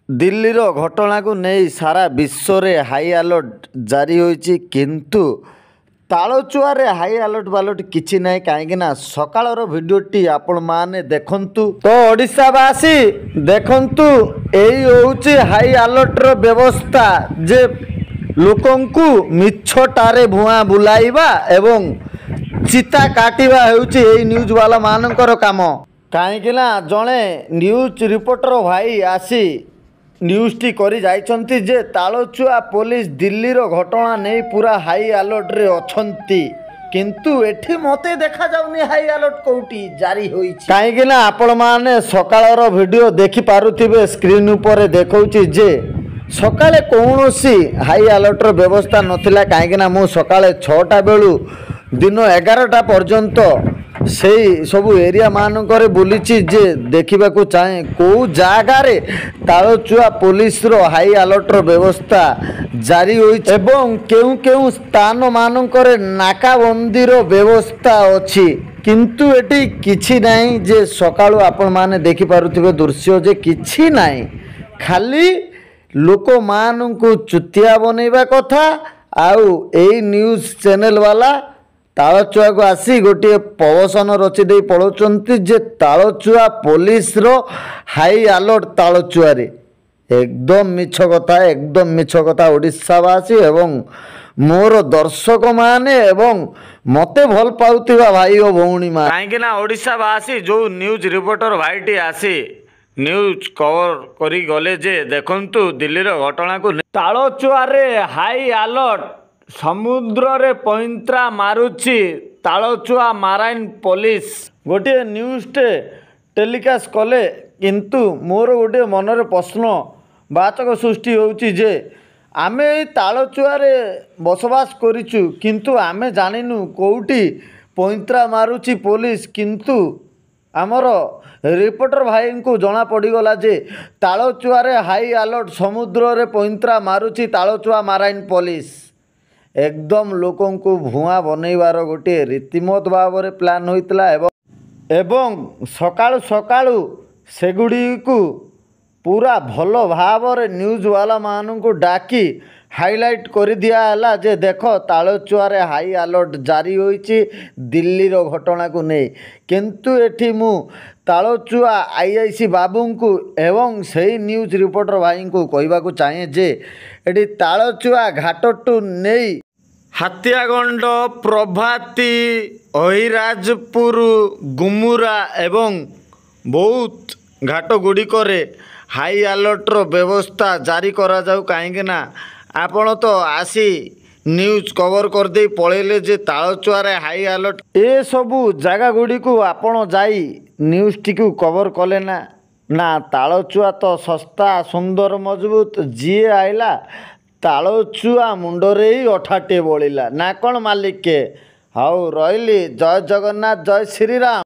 दिल्लीर घटना को नहीं सारा विश्व रे हाई अलर्ट जारी होइछि किंतु तालचुआरे हाई अलर्ट बालट किछि नाही कहीं सकाळर भिडियोटी आपण माने देखंतु तो ओडिशावासी देखंतु एई होउछि हाई अलर्ट रो व्यवस्था जे लोकंकु मिछटारे भुआ बुलाइबा एवं चिता काटिबा हेउछि एई न्यूज वाला मानकर काम कहीं जड़े न्यूज रिपोर्टर भाई आसी न्यूज़टी करी जाइछंती जे तालचुआ पुलिस दिल्लीर घटना नहीं पूरा हाई अलर्ट रे अछंती किंतु एठी मते देखा जाउनी हाई अलर्ट कोउटी जारी होइछि काहेकि आपण माने सकाळर वीडियो देखि पारुथिबे स्क्रीन ऊपर देखौछि जे सकाळे कोनोसी हाई अलर्ट रो व्यवस्था नथिला काहेकि मु सकाळे 6टा बेलू दिन 11टा पर्यंत से सबू एरिया मानकर बुली जे देखा चाहे कौ जगार तालचुआ पुलिस रो हाई अलर्ट रो व्यवस्था जारी एवं केउ केउ स्थान मानकर नाकाबंदी रो व्यवस्था अच्छी किंतु एटी किछि नाही जे सकाळु आपण माने देखि पारुथिबे दृश्य जे किछि नाही खाली लोक माननकु चुतिया बनेबा कथा आउ एई न्यूज चैनल वाला तालचुआ को आसी गोटे प्रवसन रची दे पड़ोचंती जे तालचुआ पुलिस रो हाई अलर्ट तालचुआ रे एकदम मिछ कथा ओडिशावासी एवं मोर दर्शक माने एवं मते भल पाउतिबा भाई ओ भौणी मा काहेकि ना ओडिशावासी जो न्यूज रिपोर्टर भाईटी आसी न्यूज कवर करी गले जे देखंतु दिल्ली रो घटना को तालचुआ रे हाई अलर्ट समुद्र रे पैंतरा मारुछि तालचुआ माराइन पुलिस गोटे न्यूज़टे टेलीकास्ट कले किंतु मोर गोटे मनरे प्रश्न बाचक सृष्टि होउछि जे आमे तालचुआ रे बसवास करिछु किंतु आमे जानिनु कोउटी पैंतरा मारुछि पुलिस किंतु आमर रिपोर्टर भाई को जना पड़गला जे तालचुआ रे हाई अलर्ट समुद्र रे पैंतरा मारुछि तालचुआ माराइन पुलिस एकदम लोकों को भुआ बनइबार गोटे रीतिमत भाव में प्लान होइतला एवं सकाळु सकाळु सेगुडी को पूरा भल भाव में न्यूज वाला मान को डाकी हाईलाइट कर दिया है जे देख तालचुआ रे हाई अलर्ट जारी होइछि दिल्ली रो घटना को नहीं किंतु एठी मु तालचुआ आईआईसी बाबू को एवं सही न्यूज रिपोर्टर भाई को कहवा को चाहे जे एठी तालचुआ घाटटू नहीं हाथियागंड प्रभाती अहिराजपुर गुमुरा एवं बहुत घाट गुड़िक हाई अलर्ट रो व्यवस्था जारी करा जाऊ कहीं ना आपण तो आसी न्यूज कवर कर दे पळेले जे तालचुआ रे हाई अलर्ट ए सबू जगह गुड़ी को आपण जाई न्यूज टी को कवर कले ना तालचुआ तो सस्ता सुंदर मजबूत जी आइला तालचुआ मुंडरे ही अठाटे बोलिला ना कौन मालिक के हाउ रही जय जगन्नाथ जय श्रीराम।